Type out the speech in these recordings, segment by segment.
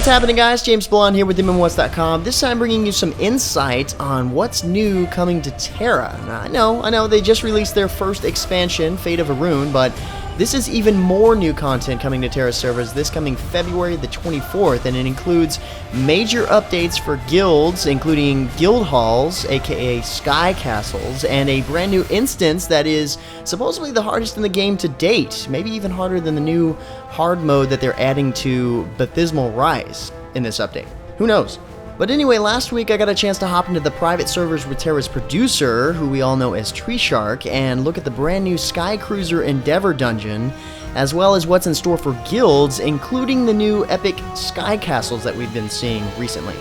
What's happening, guys? James Blonde here with MMOHuts.com. This time bringing you some insight on what's new coming to Tera. Now, I know, they just released their first expansion, Fate of Arun, but this is even more new content coming to Tera servers this coming February the 24th, and it includes major updates for guilds, including guild halls, aka Skycastles, and a brand new instance that is supposedly the hardest in the game to date, maybe even harder than the new hard mode that they're adding to Bathysmal Rise in this update. Who knows? But anyway, last week I got a chance to hop into the private servers with Tera's producer, who we all know as Tree Shark, and look at the brand new Sky Cruiser Endeavor dungeon, as well as what's in store for guilds, including the new epic Skycastles that we've been seeing recently.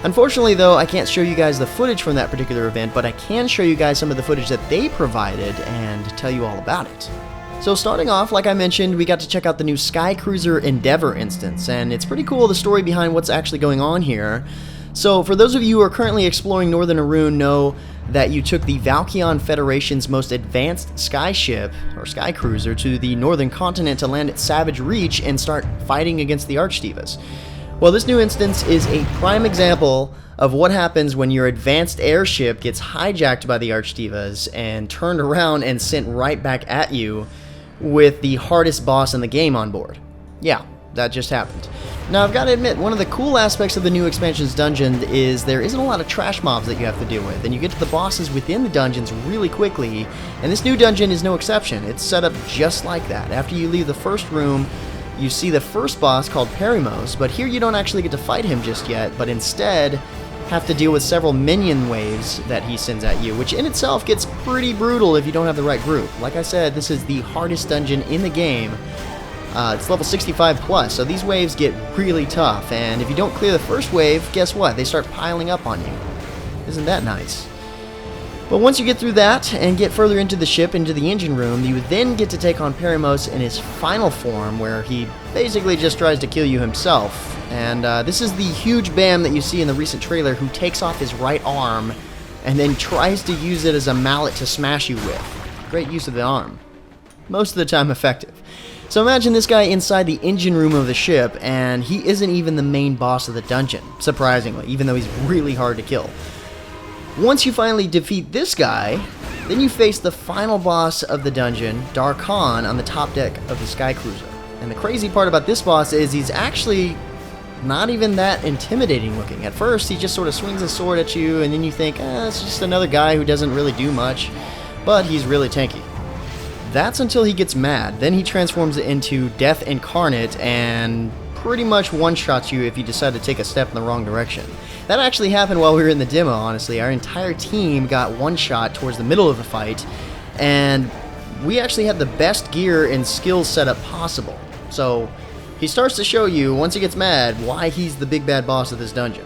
Unfortunately, though, I can't show you guys the footage from that particular event, but I can show you guys some of the footage that they provided and tell you all about it. So starting off, like I mentioned, we got to check out the new Sky Cruiser Endeavor instance, and it's pretty cool the story behind what's actually going on here. So for those of you who are currently exploring Northern Arun, know that you took the Valkyrian Federation's most advanced skyship, or Sky Cruiser, to the northern continent to land at Savage Reach and start fighting against the Archdivas. Well, this new instance is a prime example of what happens when your advanced airship gets hijacked by the Archdivas and turned around and sent right back at you with the hardest boss in the game on board. Yeah, that just happened. Now, I've got to admit, one of the cool aspects of the new expansion's dungeon is there isn't a lot of trash mobs that you have to deal with, and you get to the bosses within the dungeons really quickly, and this new dungeon is no exception. It's set up just like that. After you leave the first room, you see the first boss called Perimos, but here you don't actually get to fight him just yet, but instead have to deal with several minion waves that he sends at you, which in itself gets pretty brutal if you don't have the right group. Like I said, this is the hardest dungeon in the game. It's level 65 plus, so these waves get really tough, and if you don't clear the first wave, guess what? They start piling up on you. Isn't that nice? But once you get through that and get further into the ship, into the engine room, you then get to take on Perimos in his final form, where he basically just tries to kill you himself. And this is the huge BAM that you see in the recent trailer, who takes off his right arm and then tries to use it as a mallet to smash you with. Great use of the arm. Most of the time effective. So imagine this guy inside the engine room of the ship, and he isn't even the main boss of the dungeon, surprisingly, even though he's really hard to kill. Once you finally defeat this guy, then you face the final boss of the dungeon, Darkon, on the top deck of the Sky Cruiser. And the crazy part about this boss is he's actually not even that intimidating looking. At first, he just sort of swings a sword at you, and then you think, it's just another guy who doesn't really do much, but he's really tanky. That's until he gets mad. Then he transforms it into Death Incarnate and pretty much one-shots you if you decide to take a step in the wrong direction. That actually happened while we were in the demo, honestly. Our entire team got one-shot towards the middle of the fight, and we actually had the best gear and skills setup possible. So he starts to show you, once he gets mad, why he's the big bad boss of this dungeon.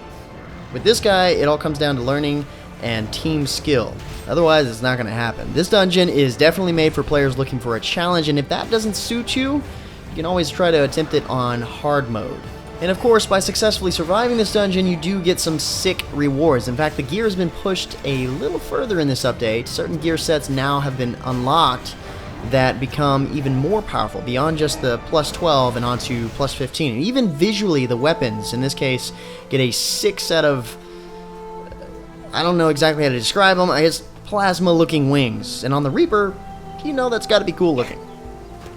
With this guy, it all comes down to learning and team skill. Otherwise, it's not going to happen. This dungeon is definitely made for players looking for a challenge, and if that doesn't suit you, you can always try to attempt it on hard mode. And of course, by successfully surviving this dungeon, you do get some sick rewards. In fact, the gear has been pushed a little further in this update. Certain gear sets now have been unlocked that become even more powerful, beyond just the plus 12 and onto plus 15. And even visually, the weapons, in this case, get a sick set of, I don't know exactly how to describe them, I guess plasma-looking wings. And on the Reaper, you know that's got to be cool looking.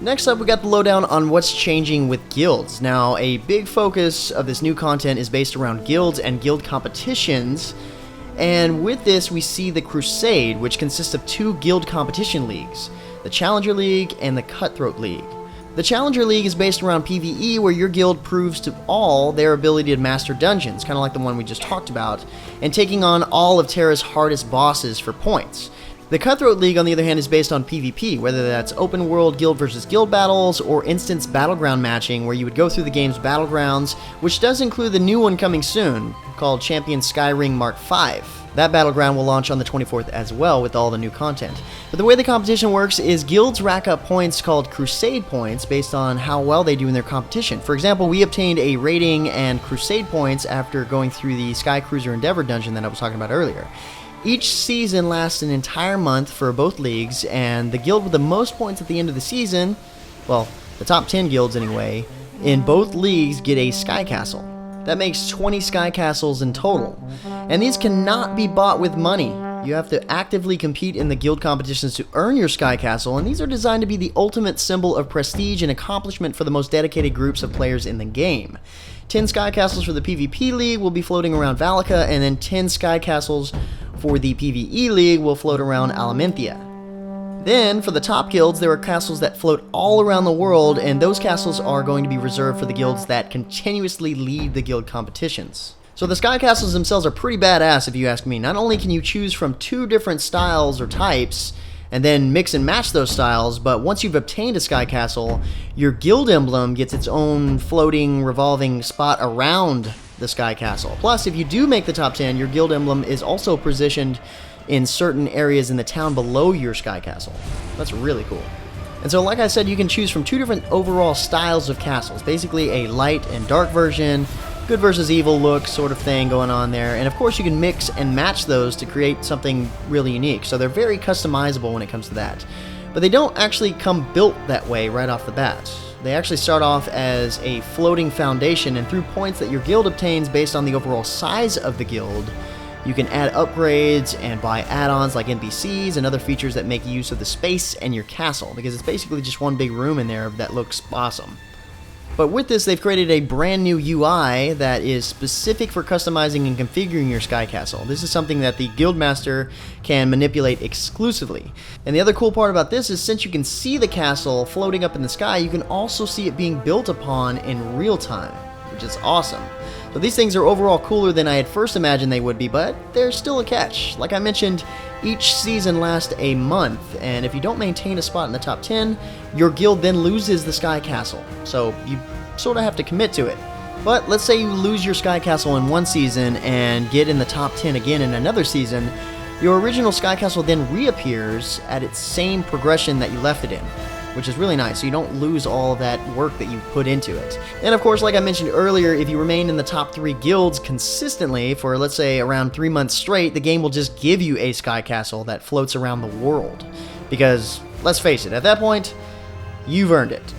Next up, we got the lowdown on what's changing with guilds. Now, a big focus of this new content is based around guilds and guild competitions, and with this we see the Crusade, which consists of two guild competition leagues, the Challenger League and the Cutthroat League. The Challenger League is based around PvE, where your guild proves to all their ability to master dungeons, kind of like the one we just talked about, and taking on all of Tera's hardest bosses for points. The Cutthroat League, on the other hand, is based on PvP, whether that's open world guild versus guild battles or instance battleground matching, where you would go through the game's battlegrounds, which does include the new one coming soon, called Champion Skyring Mark V. That battleground will launch on the 24th as well with all the new content. But the way the competition works is guilds rack up points called Crusade points based on how well they do in their competition. For example, we obtained a rating and Crusade points after going through the Sky Cruiser Endeavor dungeon that I was talking about earlier. Each season lasts an entire month for both leagues, and the guild with the most points at the end of the season, well, the top 10 guilds anyway, in both leagues get a Sky Castle. That makes 20 Skycastles in total. And these cannot be bought with money. You have to actively compete in the guild competitions to earn your Skycastle, and these are designed to be the ultimate symbol of prestige and accomplishment for the most dedicated groups of players in the game. 10 Skycastles for the PvP League will be floating around Valaka, and then 10 Skycastles for the PvE League will float around Alaminthia. Then, for the top guilds, there are castles that float all around the world, and those castles are going to be reserved for the guilds that continuously lead the guild competitions. So the Skycastles themselves are pretty badass if you ask me. Not only can you choose from 2 different styles or types, and then mix and match those styles, but once you've obtained a Skycastle, your guild emblem gets its own floating, revolving spot around the Skycastle. Plus, if you do make the top 10, your guild emblem is also positioned in certain areas in the town below your Skycastle. That's really cool. And so, like I said, you can choose from 2 different overall styles of castles. Basically a light and dark version, good versus evil look sort of thing going on there. And of course you can mix and match those to create something really unique. So they're very customizable when it comes to that. But they don't actually come built that way right off the bat. They actually start off as a floating foundation, and through points that your guild obtains based on the overall size of the guild, you can add upgrades and buy add-ons like NPCs and other features that make use of the space and your castle, because it's basically just one big room in there that looks awesome. But with this, they've created a brand new UI that is specific for customizing and configuring your Skycastle. This is something that the Guildmaster can manipulate exclusively. And the other cool part about this is, since you can see the castle floating up in the sky, you can also see it being built upon in real time, which is awesome. So these things are overall cooler than I had first imagined they would be, but there's still a catch. Like I mentioned, each season lasts a month, and if you don't maintain a spot in the top 10, your guild then loses the Skycastle. So you sort of have to commit to it. But let's say you lose your Skycastle in one season and get in the top 10 again in another season, your original Skycastle then reappears at its same progression that you left it in, which is really nice, so you don't lose all that work that you put into it. And of course, like I mentioned earlier, if you remain in the top 3 guilds consistently for, let's say, around 3 months straight, the game will just give you a Skycastle that floats around the world. Because, let's face it, at that point, you've earned it.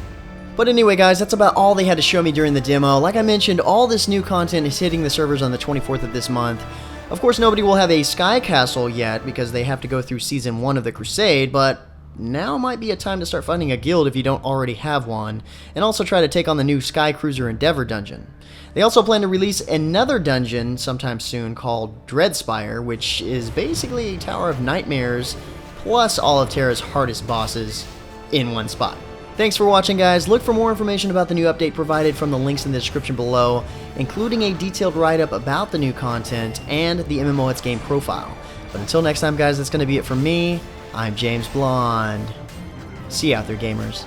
But anyway, guys, that's about all they had to show me during the demo. Like I mentioned, all this new content is hitting the servers on the 24th of this month. Of course, nobody will have a Skycastle yet because they have to go through Season 1 of the Crusade, but now might be a time to start finding a guild if you don't already have one, and also try to take on the new Sky Cruiser Endeavor dungeon. They also plan to release another dungeon sometime soon called Dreadspire, which is basically a Tower of Nightmares plus all of Tera's hardest bosses in one spot. Thanks for watching, guys. Look for more information about the new update provided from the links in the description below, including a detailed write-up about the new content and the MMOHuts game profile. But until next time, guys, that's going to be it from me. I'm James Blonde. See you out there, gamers.